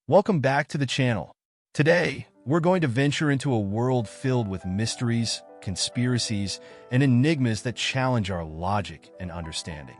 Welcome back to the channel. Today, we're going to venture into a world filled with mysteries, conspiracies, and enigmas that challenge our logic and understanding.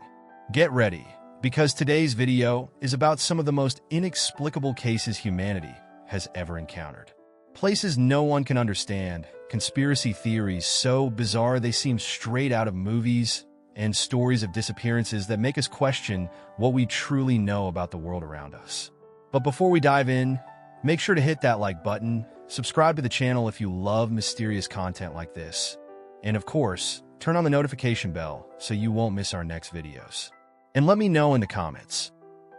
Get ready, because today's video is about some of the most inexplicable cases humanity has ever encountered. Places no one can understand, conspiracy theories so bizarre they seem straight out of movies, and stories of disappearances that make us question what we truly know about the world around us. But before we dive in, make sure to hit that like button, subscribe to the channel if you love mysterious content like this, and of course, turn on the notification bell so you won't miss our next videos. And let me know in the comments,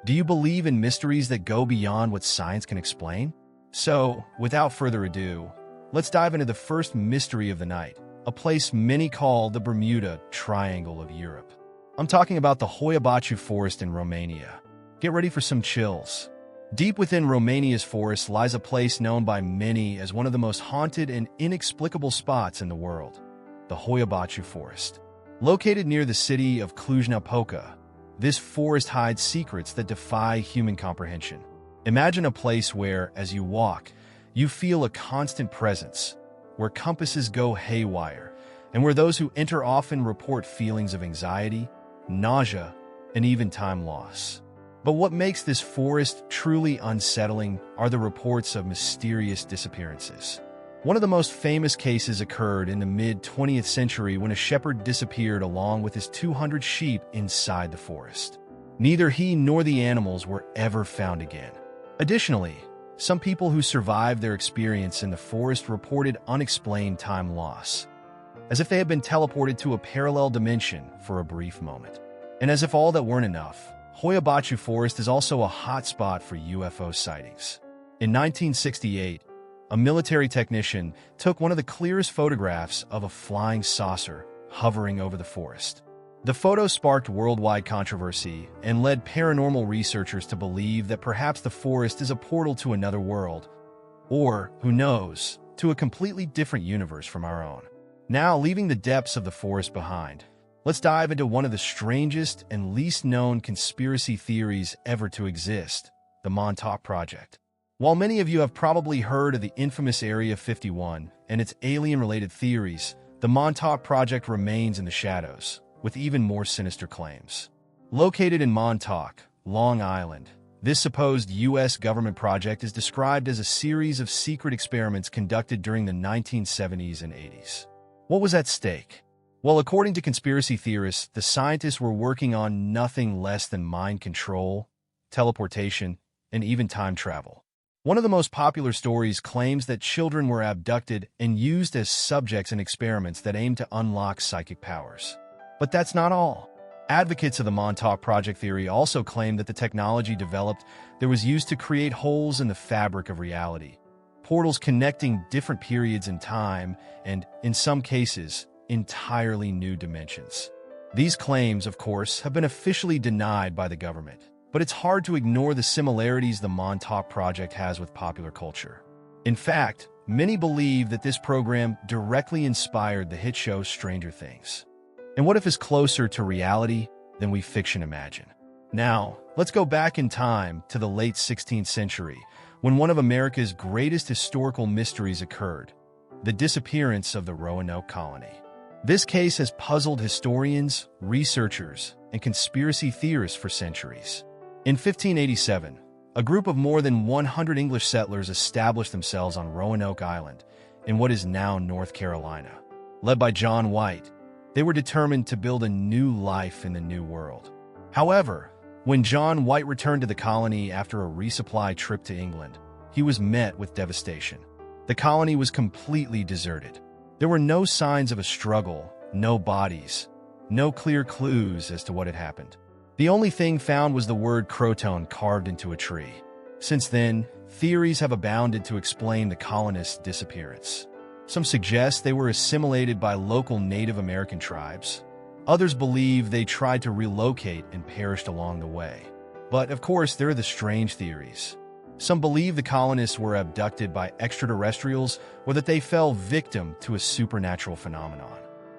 do you believe in mysteries that go beyond what science can explain? So, without further ado, let's dive into the first mystery of the night, a place many call the Bermuda Triangle of Europe. I'm talking about the Hoia Baciu Forest in Romania. Get ready for some chills. Deep within Romania's forest lies a place known by many as one of the most haunted and inexplicable spots in the world, the Hoia Baciu Forest. Located near the city of Cluj-Napoca, this forest hides secrets that defy human comprehension. Imagine a place where, as you walk, you feel a constant presence, where compasses go haywire, and where those who enter often report feelings of anxiety, nausea, and even time loss. But what makes this forest truly unsettling are the reports of mysterious disappearances. One of the most famous cases occurred in the mid-20th century when a shepherd disappeared along with his 200 sheep inside the forest. Neither he nor the animals were ever found again. Additionally, some people who survived their experience in the forest reported unexplained time loss, as if they had been teleported to a parallel dimension for a brief moment. And as if all that weren't enough, Hoia Baciu Forest is also a hotspot for UFO sightings. In 1968, a military technician took one of the clearest photographs of a flying saucer hovering over the forest. The photo sparked worldwide controversy and led paranormal researchers to believe that perhaps the forest is a portal to another world, or, who knows, to a completely different universe from our own. Now, leaving the depths of the forest behind, let's dive into one of the strangest and least known conspiracy theories ever to exist, the Montauk Project. While many of you have probably heard of the infamous Area 51 and its alien-related theories, the Montauk Project remains in the shadows, with even more sinister claims. Located in Montauk, Long Island, this supposed U.S. government project is described as a series of secret experiments conducted during the 1970s and 80s. What was at stake? Well, according to conspiracy theorists, the scientists were working on nothing less than mind control, teleportation, and even time travel. One of the most popular stories claims that children were abducted and used as subjects in experiments that aimed to unlock psychic powers. But that's not all. Advocates of the Montauk Project theory also claim that the technology developed there was used to create holes in the fabric of reality, portals connecting different periods in time and, in some cases, entirely new dimensions. These claims, of course, have been officially denied by the government, but it's hard to ignore the similarities the Montauk Project has with popular culture. In fact, many believe that this program directly inspired the hit show Stranger Things. And what if it's closer to reality than we fiction imagine? Now, let's go back in time to the late 16th century, when one of America's greatest historical mysteries occurred, the disappearance of the Roanoke colony. This case has puzzled historians, researchers, and conspiracy theorists for centuries. In 1587, a group of more than 100 English settlers established themselves on Roanoke Island, in what is now North Carolina. Led by John White, they were determined to build a new life in the New World. However, when John White returned to the colony after a resupply trip to England, he was met with devastation. The colony was completely deserted. There were no signs of a struggle, no bodies, no clear clues as to what had happened. The only thing found was the word Croton carved into a tree. Since then, theories have abounded to explain the colonists' disappearance. Some suggest they were assimilated by local Native American tribes. Others believe they tried to relocate and perished along the way. But, of course, there are the strange theories. Some believe the colonists were abducted by extraterrestrials or that they fell victim to a supernatural phenomenon.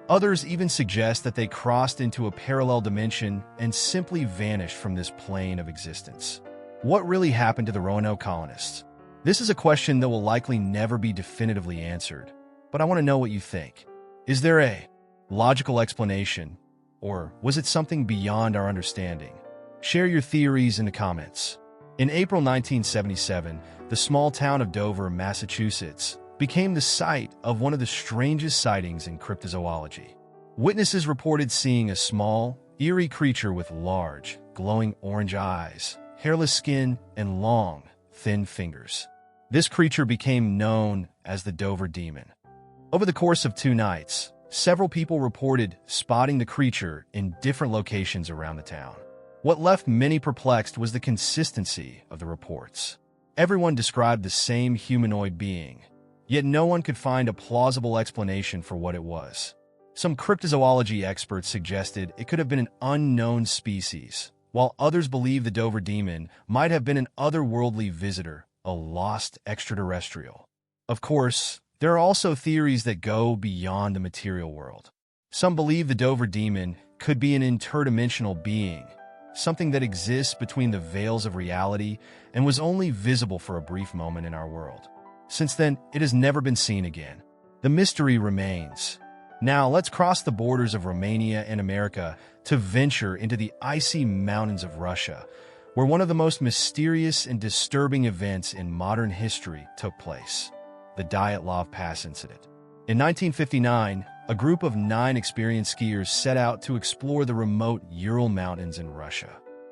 Others even suggest that they crossed into a parallel dimension and simply vanished from this plane of existence. What really happened to the Roanoke colonists? This is a question that will likely never be definitively answered, but I want to know what you think. Is there a logical explanation, or was it something beyond our understanding? Share your theories in the comments. In April 1977, the small town of Dover, Massachusetts, became the site of one of the strangest sightings in cryptozoology. Witnesses reported seeing a small, eerie creature with large, glowing orange eyes, hairless skin, and long, thin fingers. This creature became known as the Dover Demon. Over the course of 2 nights, several people reported spotting the creature in different locations around the town. What left many perplexed was the consistency of the reports. Everyone described the same humanoid being, yet no one could find a plausible explanation for what it was. Some cryptozoology experts suggested it could have been an unknown species, while others believe the Dover Demon might have been an otherworldly visitor, a lost extraterrestrial. Of course, there are also theories that go beyond the material world. Some believe the Dover Demon could be an interdimensional being, something that exists between the veils of reality and was only visible for a brief moment in our world. Since then, it has never been seen again. The mystery remains. Now, let's cross the borders of Romania and America to venture into the icy mountains of Russia, where one of the most mysterious and disturbing events in modern history took place: the Dyatlov Pass incident. In 1959, a group of 9 experienced skiers set out to explore the remote Ural Mountains in Russia.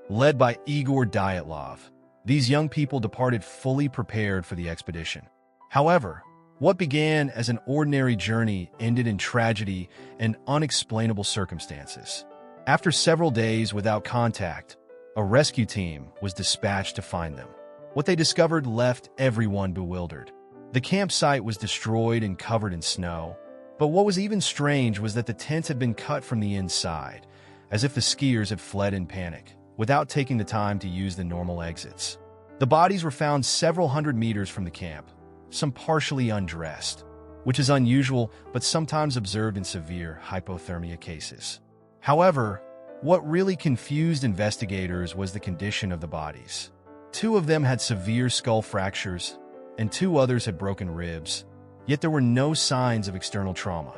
Led by Igor Dyatlov, these young people departed fully prepared for the expedition. However, what began as an ordinary journey ended in tragedy and unexplainable circumstances. After several days without contact, a rescue team was dispatched to find them. What they discovered left everyone bewildered. The campsite was destroyed and covered in snow, but what was even strange was that the tents had been cut from the inside, as if the skiers had fled in panic, without taking the time to use the normal exits. The bodies were found several hundred meters from the camp, some partially undressed, which is unusual but sometimes observed in severe hypothermia cases. However, what really confused investigators was the condition of the bodies. 2 of them had severe skull fractures, and 2 others had broken ribs, yet there were no signs of external trauma.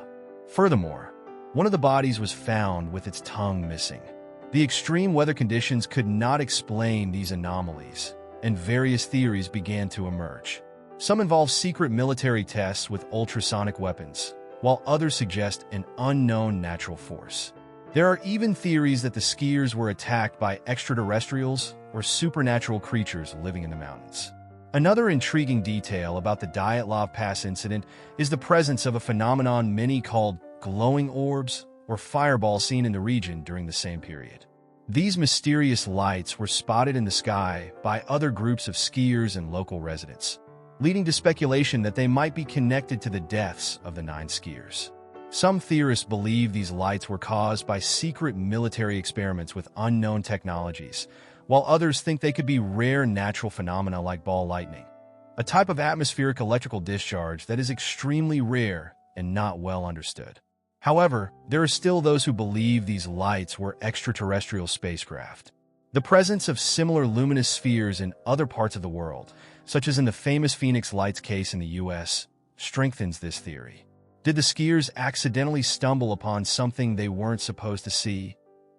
Furthermore, one of the bodies was found with its tongue missing. The extreme weather conditions could not explain these anomalies, and various theories began to emerge. Some involve secret military tests with ultrasonic weapons, while others suggest an unknown natural force. There are even theories that the skiers were attacked by extraterrestrials or supernatural creatures living in the mountains. Another intriguing detail about the Dyatlov Pass incident is the presence of a phenomenon many called glowing orbs or fireballs seen in the region during the same period. These mysterious lights were spotted in the sky by other groups of skiers and local residents, leading to speculation that they might be connected to the deaths of the 9 skiers. Some theorists believe these lights were caused by secret military experiments with unknown technologies, while others think they could be rare natural phenomena like ball lightning, a type of atmospheric electrical discharge that is extremely rare and not well understood. However, there are still those who believe these lights were extraterrestrial spacecraft. The presence of similar luminous spheres in other parts of the world, such as in the famous Phoenix Lights case in the US, strengthens this theory. Did the skiers accidentally stumble upon something they weren't supposed to see,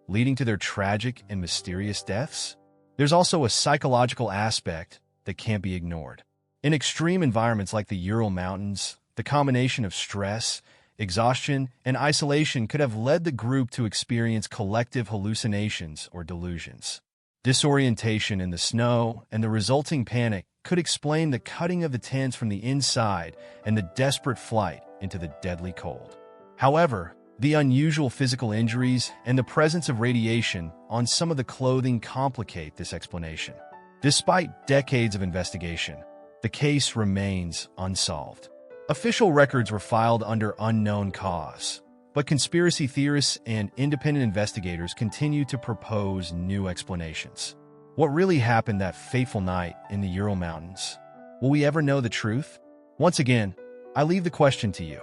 leading to their tragic and mysterious deaths? There's also a psychological aspect that can't be ignored. In extreme environments like the Ural Mountains, the combination of stress, exhaustion, and isolation could have led the group to experience collective hallucinations or delusions. Disorientation in the snow and the resulting panic could explain the cutting of the tents from the inside and the desperate flight into the deadly cold. However, the unusual physical injuries and the presence of radiation on some of the clothing complicate this explanation. Despite decades of investigation, the case remains unsolved. Official records were filed under unknown cause, but conspiracy theorists and independent investigators continue to propose new explanations. What really happened that fateful night in the Ural Mountains? Will we ever know the truth? Once again, I leave the question to you.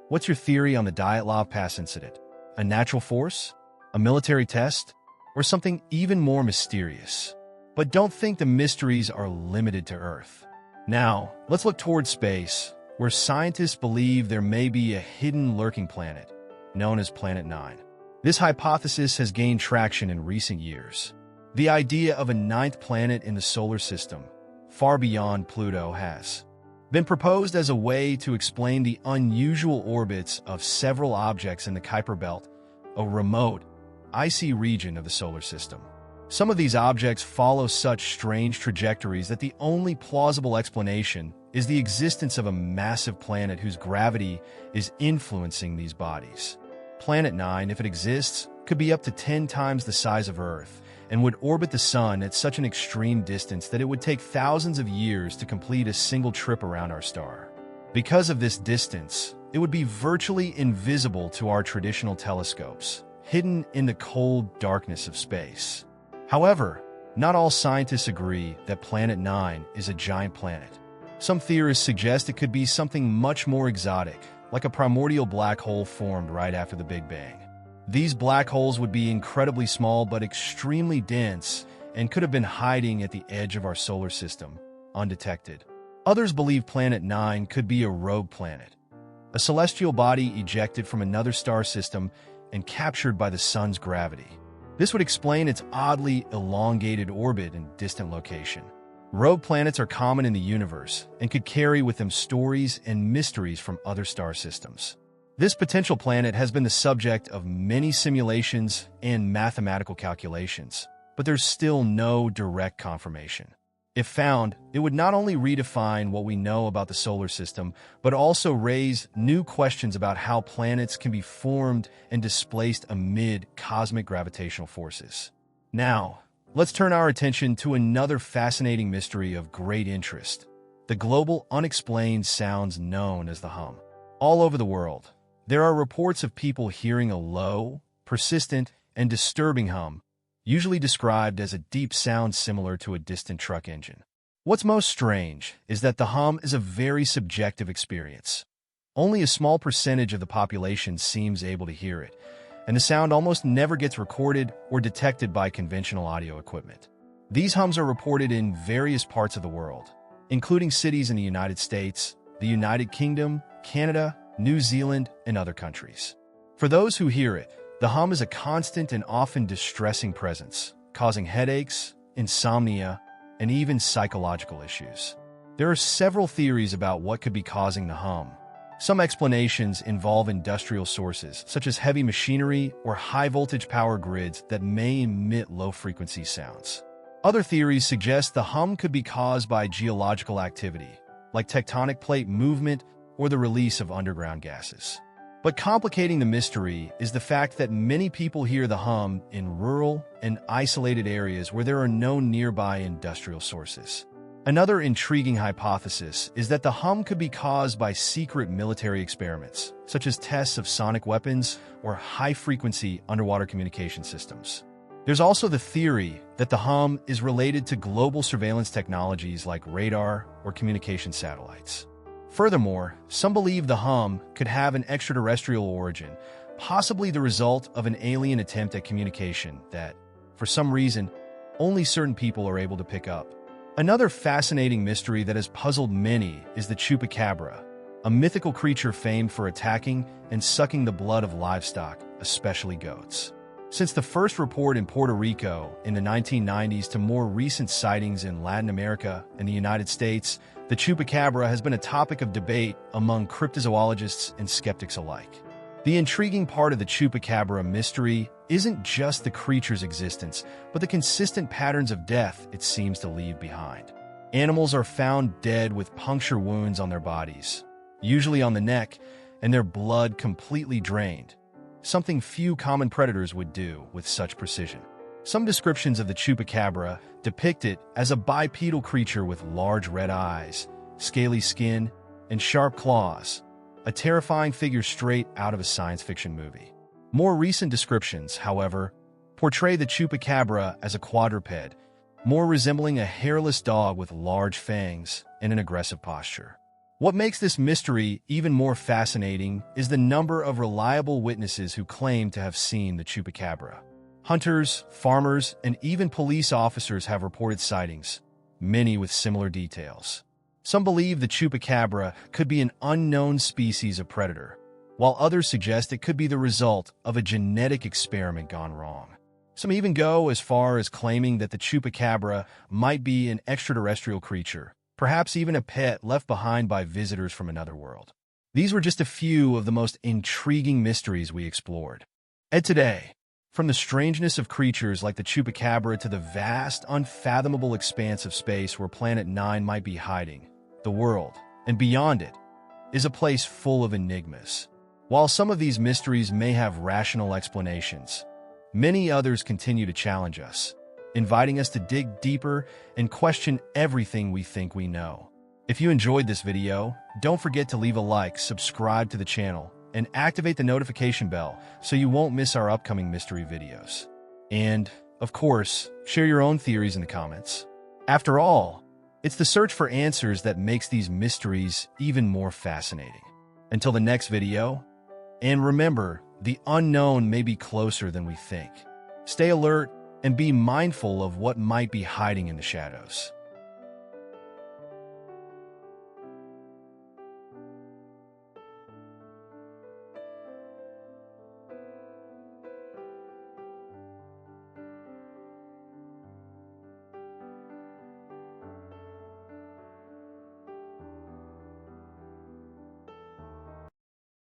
What's your theory on the Dyatlov Pass incident? A natural force? A military test? Or something even more mysterious? But don't think the mysteries are limited to Earth. Now, let's look towards space, where scientists believe there may be a hidden lurking planet, known as Planet 9. This hypothesis has gained traction in recent years. The idea of a ninth planet in the solar system, far beyond Pluto, has been proposed as a way to explain the unusual orbits of several objects in the Kuiper Belt, a remote, icy region of the solar system. Some of these objects follow such strange trajectories that the only plausible explanation is the existence of a massive planet whose gravity is influencing these bodies. Planet 9, if it exists, could be up to 10 times the size of Earth and would orbit the Sun at such an extreme distance that it would take thousands of years to complete a single trip around our star. Because of this distance, it would be virtually invisible to our traditional telescopes, hidden in the cold darkness of space. However, not all scientists agree that Planet 9 is a giant planet. Some theorists suggest it could be something much more exotic, like a primordial black hole formed right after the Big Bang. These black holes would be incredibly small but extremely dense and could have been hiding at the edge of our solar system, undetected. Others believe Planet 9 could be a rogue planet, a celestial body ejected from another star system and captured by the Sun's gravity. This would explain its oddly elongated orbit and distant location. Rogue planets are common in the universe and could carry with them stories and mysteries from other star systems. This potential planet has been the subject of many simulations and mathematical calculations, but there's still no direct confirmation. If found, it would not only redefine what we know about the solar system, but also raise new questions about how planets can be formed and displaced amid cosmic gravitational forces. Now, let's turn our attention to another fascinating mystery of great interest: the global unexplained sounds known as the hum. All over the world, there are reports of people hearing a low, persistent, and disturbing hum, usually described as a deep sound similar to a distant truck engine. What's most strange is that the hum is a very subjective experience. Only a small percentage of the population seems able to hear it, and the sound almost never gets recorded or detected by conventional audio equipment. These hums are reported in various parts of the world, including cities in the United States, the United Kingdom, Canada, New Zealand, and other countries. For those who hear it, the hum is a constant and often distressing presence, causing headaches, insomnia, and even psychological issues. There are several theories about what could be causing the hum. Some explanations involve industrial sources, such as heavy machinery or high-voltage power grids that may emit low-frequency sounds. Other theories suggest the hum could be caused by geological activity, like tectonic plate movement or the release of underground gases. But complicating the mystery is the fact that many people hear the hum in rural and isolated areas where there are no nearby industrial sources. Another intriguing hypothesis is that the hum could be caused by secret military experiments, such as tests of sonic weapons or high-frequency underwater communication systems. There's also the theory that the hum is related to global surveillance technologies like radar or communication satellites. Furthermore, some believe the hum could have an extraterrestrial origin, possibly the result of an alien attempt at communication that, for some reason, only certain people are able to pick up. Another fascinating mystery that has puzzled many is the chupacabra, a mythical creature famed for attacking and sucking the blood of livestock, especially goats. Since the first report in Puerto Rico in the 1990s to more recent sightings in Latin America and the United States, the chupacabra has been a topic of debate among cryptozoologists and skeptics alike. The intriguing part of the chupacabra mystery isn't just the creature's existence, but the consistent patterns of death it seems to leave behind. Animals are found dead with puncture wounds on their bodies, usually on the neck, and their blood completely drained, something few common predators would do with such precision. Some descriptions of the chupacabra depict it as a bipedal creature with large red eyes, scaly skin, and sharp claws, a terrifying figure straight out of a science fiction movie. More recent descriptions, however, portray the chupacabra as a quadruped, more resembling a hairless dog with large fangs and an aggressive posture. What makes this mystery even more fascinating is the number of reliable witnesses who claim to have seen the chupacabra. Hunters, farmers, and even police officers have reported sightings, many with similar details. Some believe the chupacabra could be an unknown species of predator, while others suggest it could be the result of a genetic experiment gone wrong. Some even go as far as claiming that the chupacabra might be an extraterrestrial creature, perhaps even a pet left behind by visitors from another world. These were just a few of the most intriguing mysteries we explored. And today, from the strangeness of creatures like the chupacabra to the vast, unfathomable expanse of space where Planet 9 might be hiding, the world, and beyond it, is a place full of enigmas. While some of these mysteries may have rational explanations, many others continue to challenge us, inviting us to dig deeper and question everything we think we know. If you enjoyed this video, don't forget to leave a like, subscribe to the channel, and activate the notification bell so you won't miss our upcoming mystery videos. And, of course, share your own theories in the comments. After all, it's the search for answers that makes these mysteries even more fascinating. Until the next video, and remember, the unknown may be closer than we think. Stay alert and be mindful of what might be hiding in the shadows.